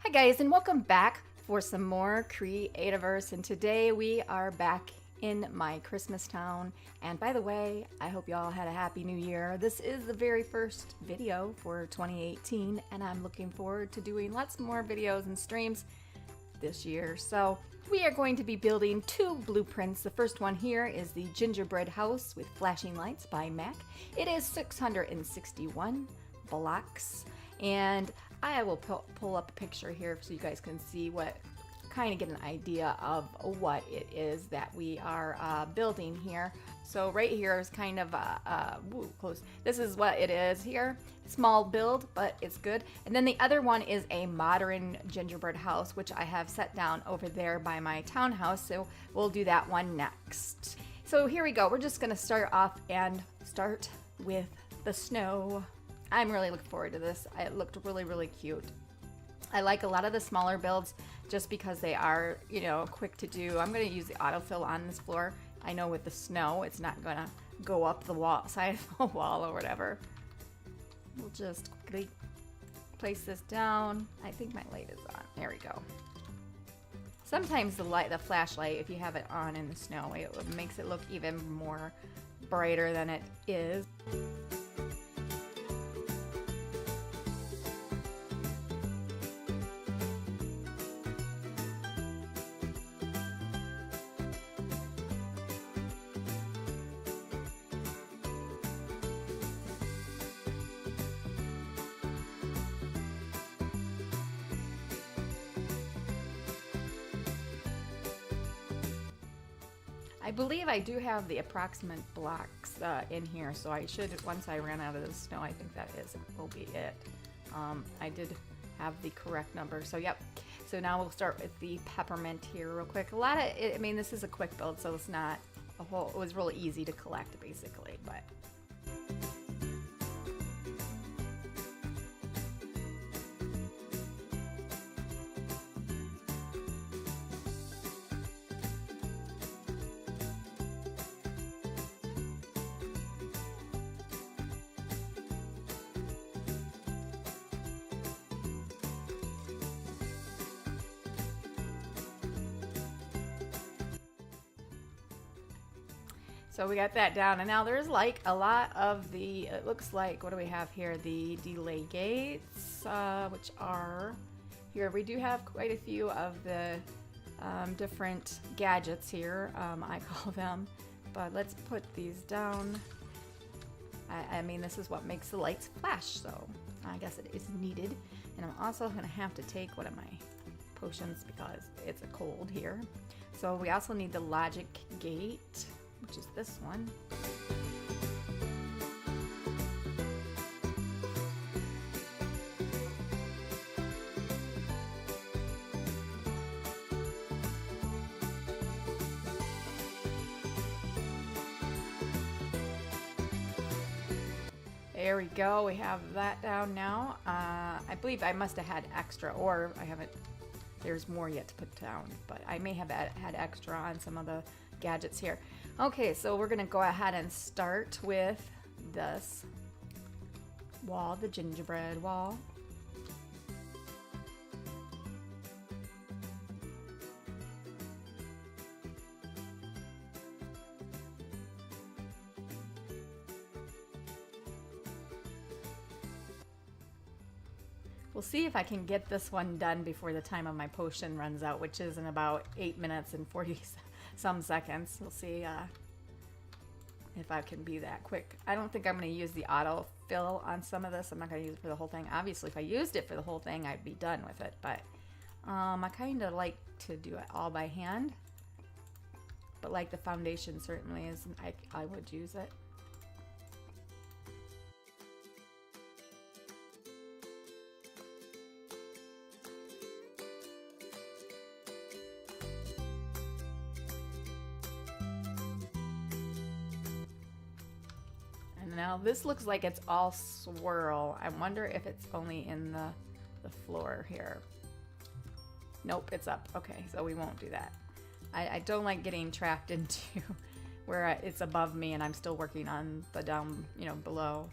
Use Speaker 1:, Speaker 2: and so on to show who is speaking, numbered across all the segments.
Speaker 1: Hi guys, and welcome back for some more Creativerse, and today we are back in my Christmas town. And by the way, I hope y'all had a happy new year. This is the very first video for 2018 and I'm looking forward to doing lots more videos and streams this year. So we are going to be building two blueprints. The first one here is the Gingerbread House with Flashing Lights by Mack. It is 661 blocks, and I will pull up a picture here so you guys can see what, kind of get an idea of what it is that we are building here. So right here is kind of close. This is what it is here. Small build, but it's good. And then the other one is a modern gingerbread house, which I have set down over there by my townhouse. So we'll do that one next. So here we go. We're just gonna start off and start with the snow. I'm really looking forward to this. It looked really, really cute. I like a lot of the smaller builds just because they are, you know, quick to do. I'm going to use the autofill on this floor. I know with the snow, it's not going to go up the wall, side of the wall or whatever. We'll just quickly place this down. I think my light is on. There we go. Sometimes the flashlight, if you have it on in the snow, it makes it look even more brighter than it is. I believe I do have the approximate blocks in here, so I should, once I ran out of the snow, I think that will be it. I did have the correct number, so yep. So now we'll start with the peppermint here real quick. I mean, this is a quick build, so it's not a whole, it was really easy to collect basically, but. So we got that down, and now there's like a lot of the, it looks like, what do we have here? The delay gates, which are here. We do have quite a few of the different gadgets here, I call them, but let's put these down. I mean, this is what makes the lights flash, so I guess it is needed. And I'm also gonna have to take one of my potions because it's a cold here. So we also need the logic gate, which is this one. There we go, we have that down now. I believe I must have had extra, or I haven't, there's more yet to put down, but I may have had extra on some of the gadgets here. Okay, so we're gonna go ahead and start with this wall, the gingerbread wall. We'll see if I can get this one done before the time of my potion runs out, which is in about 8 minutes and 40 some seconds. We'll see if I can be that quick. I don't think I'm going to use the auto fill on some of this. I'm not going to use it for the whole thing. Obviously, if I used it for the whole thing, I'd be done with it. But I kind of like to do it all by hand. But like the foundation certainly is, I would use it. Now this looks like it's all swirl. I wonder if it's only in the floor here. Nope, it's up. Okay, so we won't do that. I don't like getting trapped into where it's above me and I'm still working on the down, you know, below.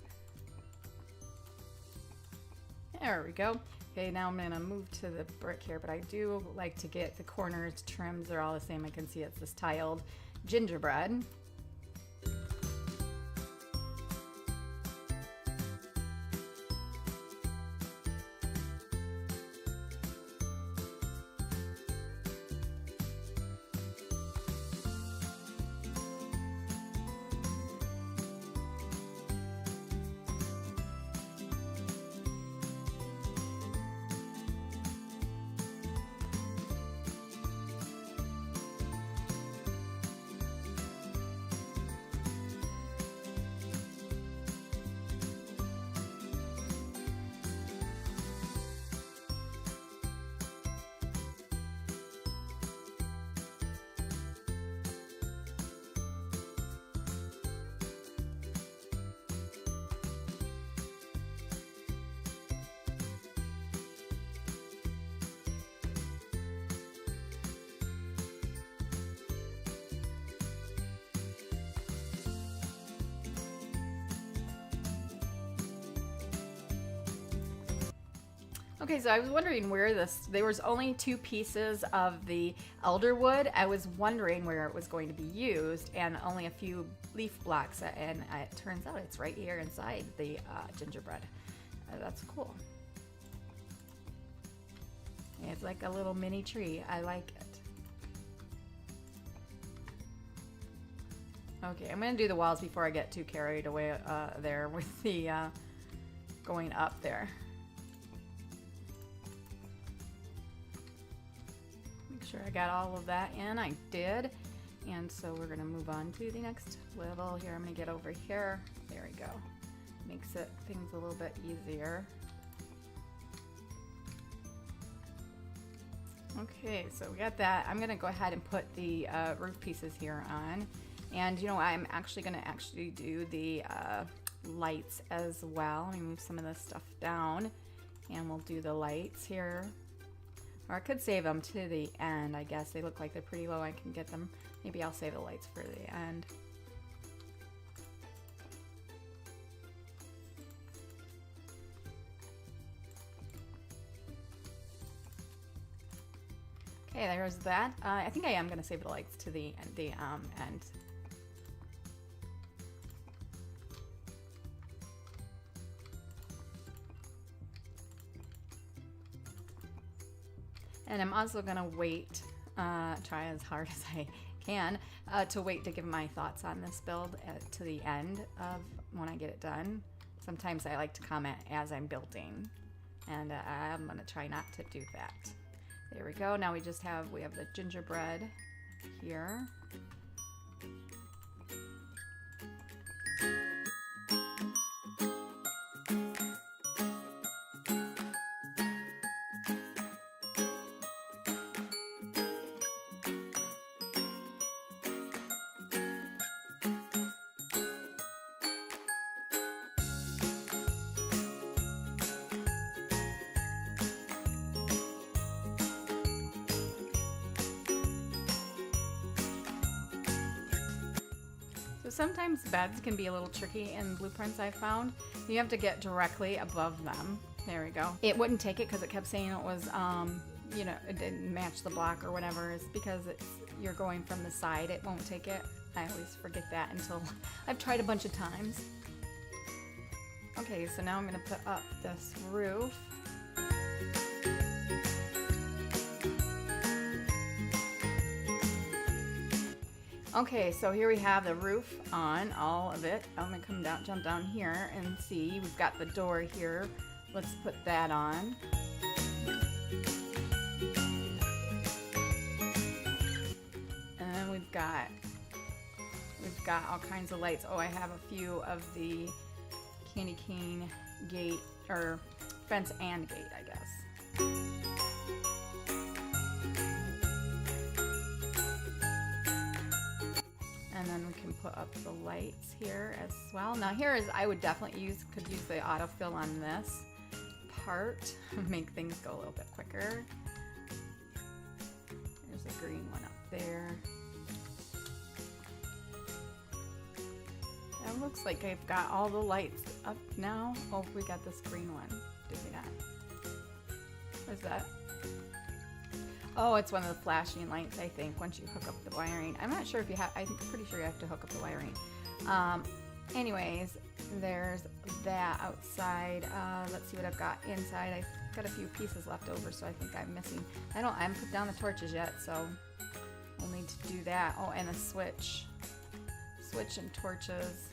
Speaker 1: There we go. Okay, now I'm gonna move to the brick here, but I do like to get the corners trims. They're all the same. I can see it's this tiled gingerbread. Okay, so I was wondering where there was only 2 pieces of the elder wood. I was wondering where it was going to be used, and only a few leaf blocks, and it turns out it's right here inside the gingerbread. That's cool. It's like a little mini tree. I like it. Okay, I'm gonna do the walls before I get too carried away there with the going up there. Sure I got all of that in. I did. And so we're gonna move on to the next level here. I'm gonna get over here. There we go. Makes things a little bit easier. Okay, so we got that. I'm gonna go ahead and put the roof pieces here on. And you know, I'm actually gonna do the lights as well. Let me move some of this stuff down and we'll do the lights here. Or I could save them to the end, I guess. They look like they're pretty low. I can get them. Maybe I'll save the lights for the end. Okay, there's that. I think I am going to save the lights to the end. And I'm also gonna wait, try as hard as I can, to wait to give my thoughts on this build to the end of when I get it done. Sometimes I like to comment as I'm building, and I'm gonna try not to do that. There we go. Now we have the gingerbread here. Sometimes beds can be a little tricky in blueprints, I found. You have to get directly above them. There we go. It wouldn't take it because it kept saying it was, you know, it didn't match the block or whatever. It's because you're going from the side. It won't take it. I always forget that until I've tried a bunch of times. Okay, so now I'm going to put up this roof. Okay, so here we have the roof on, all of it. I'm gonna jump down here and see. We've got the door here. Let's put that on. And then we've got all kinds of lights. Oh, I have a few of the candy cane gate, or fence and gate, I guess. And then we can put up the lights here as well. Now I would definitely could use the autofill on this part, make things go a little bit quicker. There's a green one up there. It looks like I've got all the lights up now. Oh, we got this green one. Did we not? What is that? Oh, it's one of the flashing lights, I think, once you hook up the wiring. I'm not sure if you have, I'm pretty sure you have to hook up the wiring. Anyways, there's that outside. Let's see what I've got inside. I've got a few pieces left over, so I think I'm missing. I haven't put down the torches yet, so we'll need to do that. Oh, and a switch. Switch and torches.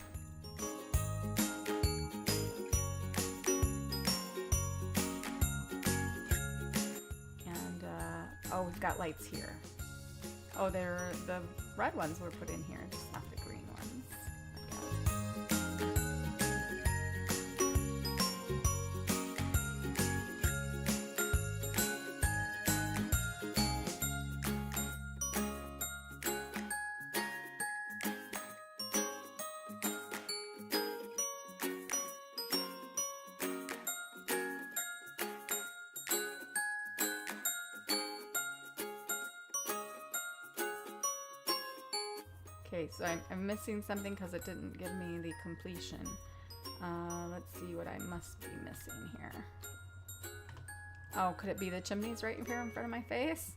Speaker 1: And, oh, we've got lights here. Oh, they're the red ones were put in here, just not the green ones. Okay, so I'm missing something because it didn't give me the completion. Let's see what I must be missing here. Oh, could it be the chimneys right here in front of my face?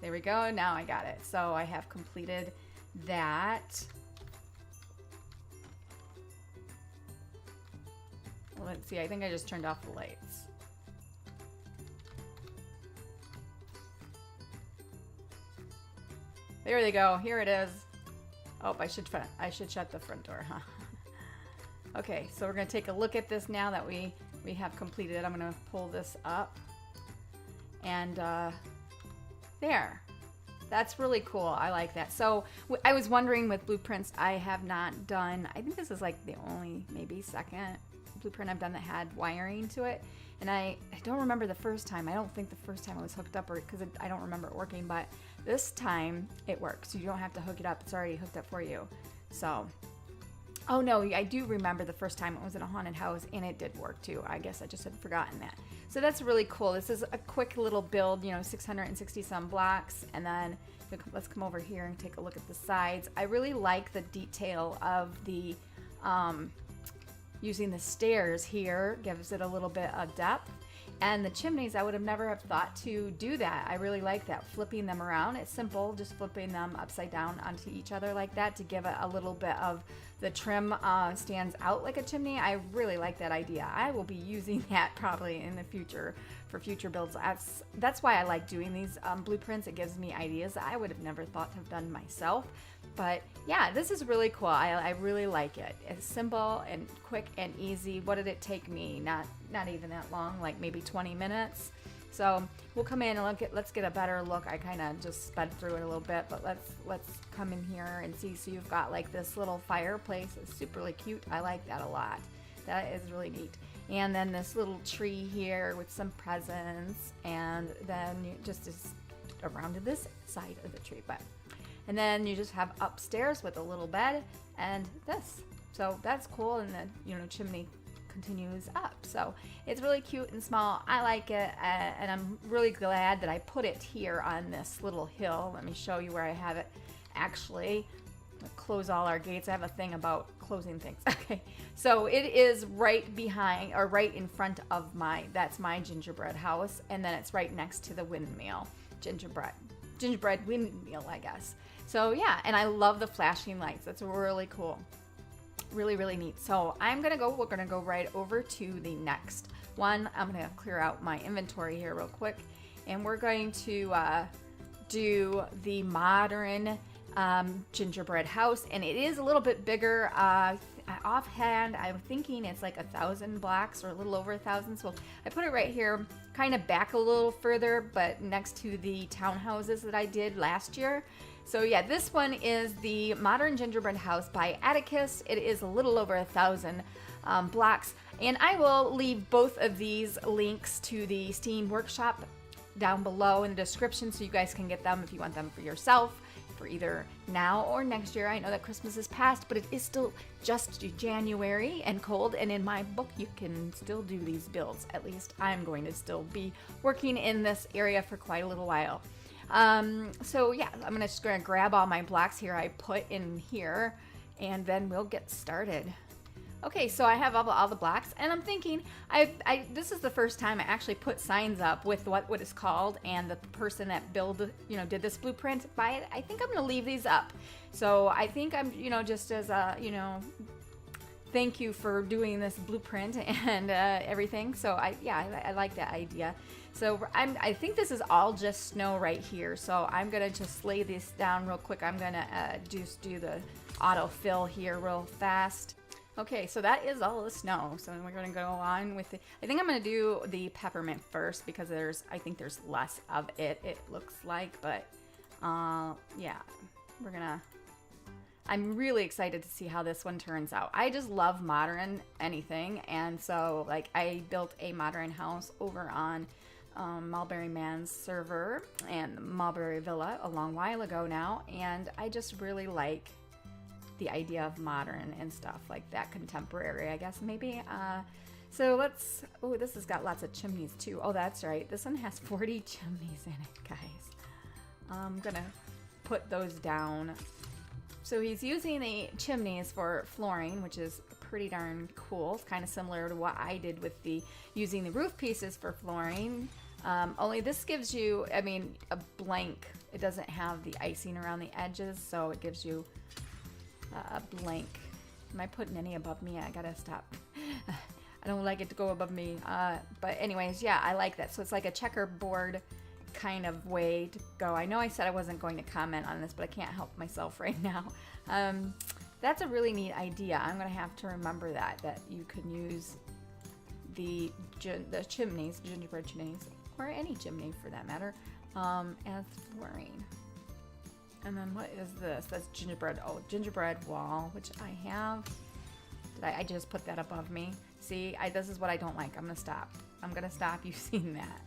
Speaker 1: There we go, now I got it. So I have completed that. Well, let's see, I think I just turned off the lights. There they go. Here it is. Oh, I should shut the front door, huh? Okay, so we're gonna take a look at this now that we have completed it. I'm gonna pull this up, and there. That's really cool. I like that. So I was wondering with blueprints, I have not done. I think this is like the only maybe second blueprint I've done that had wiring to it. And I don't remember the first time. I don't think the first time it was hooked up, or because I don't remember it working, but this time it works. You don't have to hook it up. It's already hooked up for you. So, oh no, I do remember the first time it was in a haunted house and it did work too. I guess I just had forgotten that. So that's really cool. This is a quick little build, you know, 660 some blocks. And then let's come over here and take a look at the sides. I really like the detail of the, using the stairs here, gives it a little bit of depth. And the chimneys, I would have never have thought to do that. I really like that, flipping them around. It's simple, just flipping them upside down onto each other like that to give it a little bit of the trim stands out like a chimney. I really like that idea. I will be using that probably in the future for future builds. That's why I like doing these blueprints. It gives me ideas that I would have never thought to have done myself. But yeah, this is really cool. I really like it. It's simple and quick and easy. What did it take me? Not even that long, like maybe 20 minutes. So we'll come in and let's get a better look. I kind of just sped through it a little bit, but let's come in here and see. So you've got like this little fireplace. It's super cute. I like that a lot. That is really neat. And then this little tree here with some presents, and then you just around to this side of the tree. And then you just have upstairs with a little bed and this. So that's cool, and the chimney continues up. So it's really cute and small. I like it, and I'm really glad that I put it here on this little hill. Let me show you where I have it. Actually, close all our gates. I have a thing about closing things. Okay, so it is right behind, or right in front of that's my gingerbread house, and then it's right next to the windmill, gingerbread windmill, I guess. So yeah, and I love the flashing lights. That's really cool. Really, really neat. So we're gonna go right over to the next one. I'm gonna clear out my inventory here real quick, and we're going to do the modern gingerbread house, and it is a little bit bigger. Offhand, I'm thinking it's like 1,000 blocks or a little over 1,000. So I put it right here, kind of back a little further, but next to the townhouses that I did last year. So yeah, this one is the Modern Gingerbread House by Atticus. It is a little over 1,000 blocks, and I will leave both of these links to the Steam workshop down below in the description, so you guys can get them if you want them for yourself, for either now or next year. I know that Christmas is past, but it is still just January and cold, and in my book you can still do these builds. At least I'm going to still be working in this area for quite a little while. So yeah, I'm just gonna grab all my blocks here I put in here, and then we'll get started. Okay, so I have all the blocks, and I'm thinking, this is the first time I actually put signs up with what is called, and the person that did this blueprint by it. I think I'm gonna leave these up. So I think I'm, just as a, thank you for doing this blueprint and everything. So I like that idea. So I think this is all just snow right here. So I'm gonna just lay this down real quick. I'm gonna just do the autofill here real fast. Okay, so that is all the snow. So we're gonna go on with I think I'm gonna do the peppermint first because I think there's less of it. It looks like, but yeah, I'm really excited to see how this one turns out. I just love modern anything, and so like I built a modern house over on Mulberry Man's server and Mulberry Villa a long while ago now, and I just really like the idea of modern and stuff like that, contemporary, I guess maybe. So this has got lots of chimneys too. Oh, that's right. This one has 40 chimneys in it, guys. I'm gonna put those down. So he's using the chimneys for flooring, which is pretty darn cool. It's kind of similar to what I did with using the roof pieces for flooring. Only this gives you, a blank. It doesn't have the icing around the edges, so it gives you a blank. Am I putting any above me? I gotta stop. I don't like it to go above me. But anyways, yeah, I like that. So it's like a checkerboard kind of way to go. I know I said I wasn't going to comment on this, but I can't help myself right now. That's a really neat idea. I'm gonna have to remember that you can use the chimneys, gingerbread chimneys, or any chimney for that matter, as flooring. And then what is this? That's gingerbread. Oh, gingerbread wall, which I have. I just put that above me? See, this is what I don't like. I'm gonna stop. I'm gonna stop using that.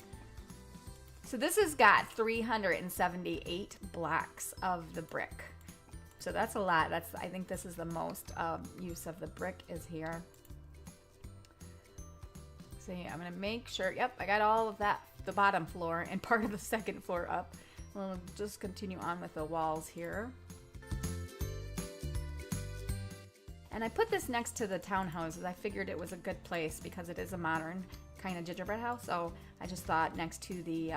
Speaker 1: So this has got 378 blocks of the brick. So that's a lot. I think this is the most use of the brick is here. So yeah, I'm gonna make sure. Yep, I got all of that, the bottom floor and part of the second floor up. We'll just continue on with the walls here. And I put this next to the townhouses. I figured it was a good place because it is a modern kind of gingerbread house. So I just thought next to the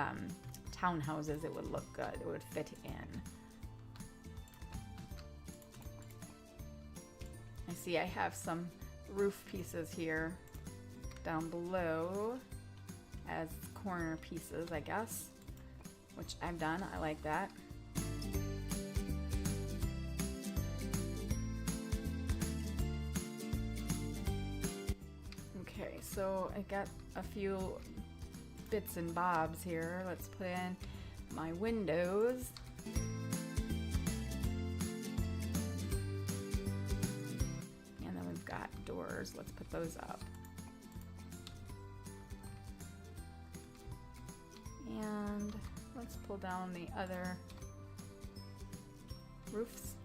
Speaker 1: townhouses it would look good. It would fit in. I see I have some roof pieces here down below as corner pieces, I guess. Which I've done. I like that. Okay, so I got a few bits and bobs here. Let's put in my windows. And then we've got doors. Let's put those up. And let's pull down the other roofs.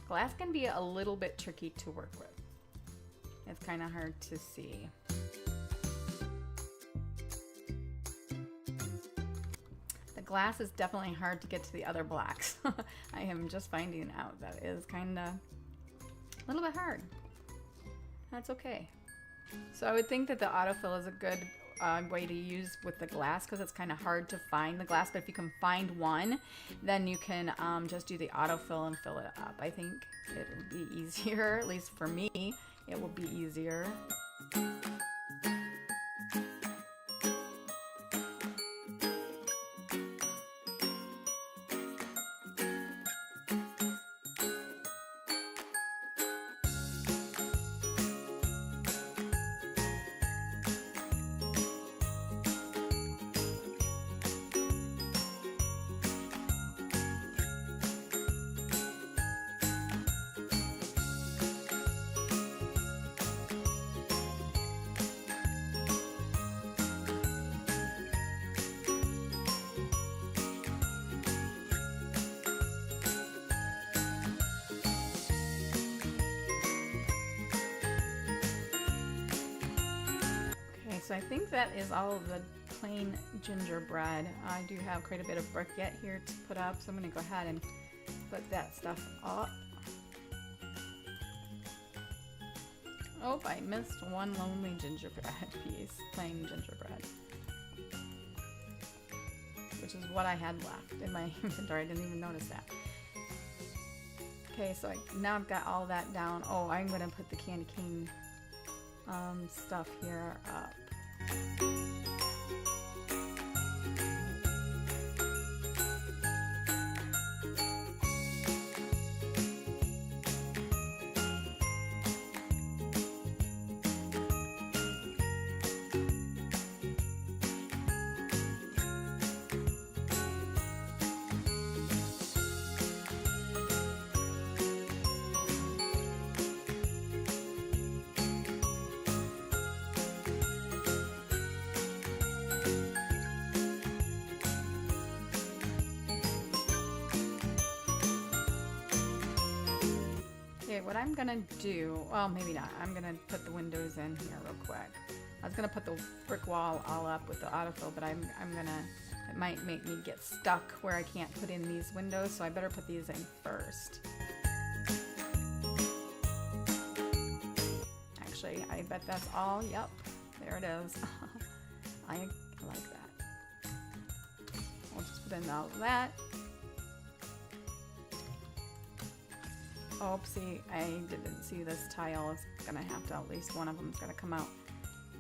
Speaker 1: Glass can be a little bit tricky to work with. It's kind of hard to see. The glass is definitely hard to get to the other blocks. I am just finding out that is kind of a little bit hard. That's okay. So I would think that the autofill is a good way to use with the glass because it's kind of hard to find the glass, but if you can find one, then you can just do the autofill and fill it up. I think it would be easier, at least for me, it will be easier. so I think that is all of the plain gingerbread. I do have quite a bit of brick yet here to put up, so I'm going to go ahead and put that stuff up. Oh, I missed one lonely gingerbread piece, plain gingerbread, which is what I had left in my inventory. I didn't even notice that. Okay, so now I've got all that down. Oh, I'm going to put the candy cane stuff here up. Okay, what I'm gonna do, well, maybe not. I'm gonna put the windows in here real quick. I was gonna put the brick wall all up with the autofill, but I'm gonna, it might make me get stuck where I can't put in these windows, so I better put these in first. Actually, I bet that's all. Yep, there it is. I like that. I'll just put in all of that. Oopsie, I didn't see this tile. It's gonna have to, at least one of them is gonna come out.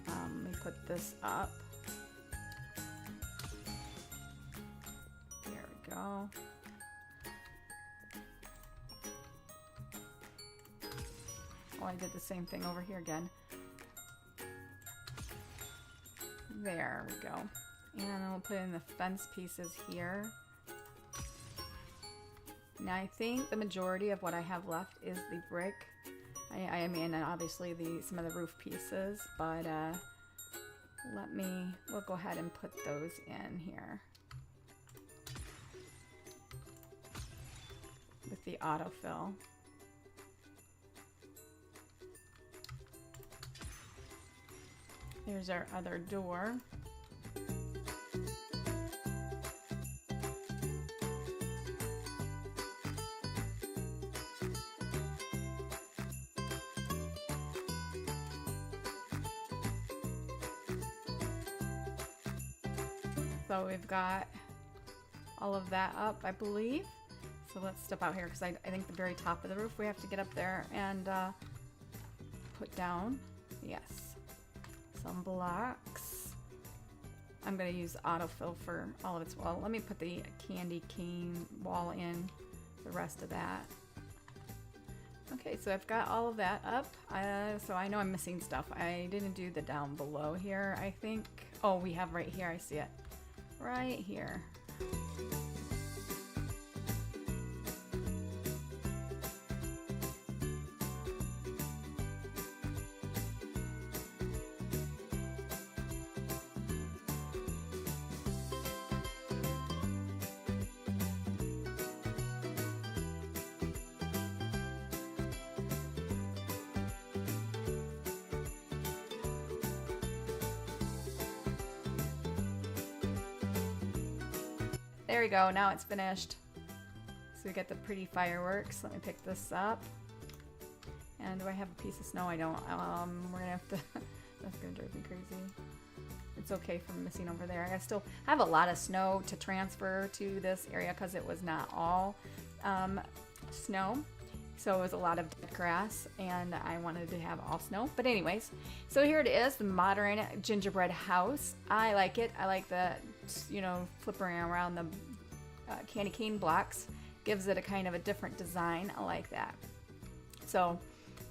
Speaker 1: Let me put this up. There we go. Oh, I did the same thing over here again. There we go. And I'll put in the fence pieces here. Now I think the majority of what I have left is the brick. I mean, and obviously some of the roof pieces, but we'll go ahead and put those in here with the autofill. Here's our other door. So we've got all of that up, I believe. So let's step out here because I think the very top of the roof we have to get up there and put down, yes, some blocks. I'm going to use autofill for all of its, well, let me put the candy cane wall in, the rest of that. Okay, so I've got all of that up. So I know I'm missing stuff. I didn't do the down below here, I think. Oh, we have right here, I see it. Right here. There we go, now it's finished. So we get the pretty fireworks. Let me pick this up. And do I have a piece of snow? I don't. We're gonna have to, that's gonna drive me crazy. It's okay for missing over there. I still have a lot of snow to transfer to this area because it was not all snow. So it was a lot of dead grass and I wanted to have all snow. But anyways, so here it is, the Modern Gingerbread House. I like it. I like the, you know, flipping around the candy cane blocks. Gives it a kind of a different design. I like that. So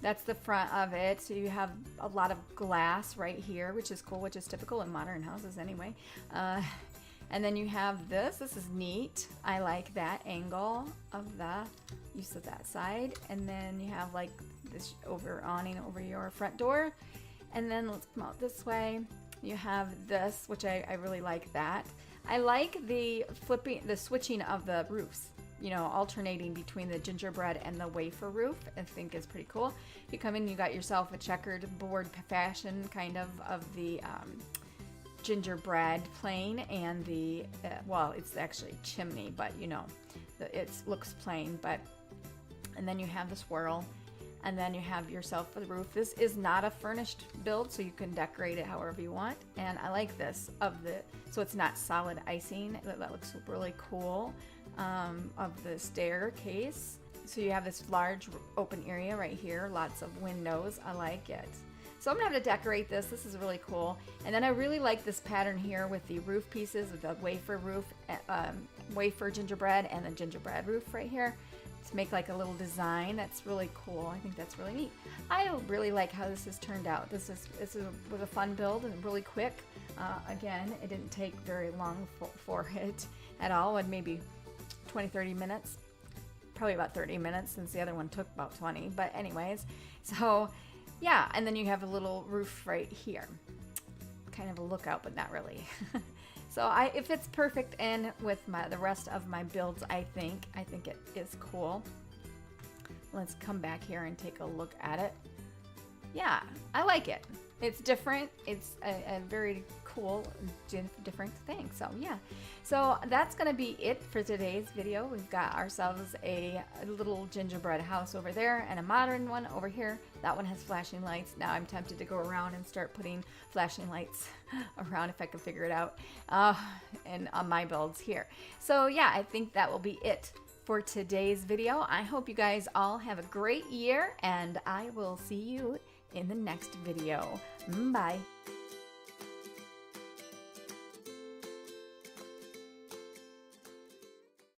Speaker 1: that's the front of it. So you have a lot of glass right here, which is cool, which is typical in modern houses anyway. And then you have this. This is neat. I like that angle of the use of that side. And then you have like this awning over your front door. And then let's come out this way. You have this, which I really like that. I like the switching of the roofs. you know, alternating between the gingerbread and the wafer roof. I think is pretty cool. You come in, you got yourself a checkered board fashion kind of the gingerbread plain, and the well, it's actually chimney, but you know, it looks plain. But and then you have the swirl, and then you have yourself for the roof. This is not a furnished build, so you can decorate it however you want. And I like this so it's not solid icing. That looks really cool. Of the staircase. So you have this large open area right here, lots of windows. I like it. So I'm gonna have to decorate this. This is really cool. And then I really like this pattern here with the roof pieces, with the wafer roof, wafer gingerbread, and the gingerbread roof right here. To make like a little design. That's really cool. I think that's really neat. I really like how this has turned out. This was a fun build and really quick. Again, it didn't take very long for it at all, and maybe 20-30 minutes. Probably about 30 minutes, since the other one took about 20. But anyways, so yeah, and then you have a little roof right here. Kind of a lookout, but not really. So it fits perfect in with the rest of my builds. I think it is cool. Let's come back here and take a look at it. Yeah, I like it. It's different. It's a very cool, different thing. So yeah, so that's gonna be it for today's video. We've got ourselves a little gingerbread house over there and a modern one over here. That one has flashing lights. Now I'm tempted to go around and start putting flashing lights around if I can figure it out, and on my builds here. So yeah, I think that will be it for today's video. I hope you guys all have a great year, and I will see you in the next video. Bye.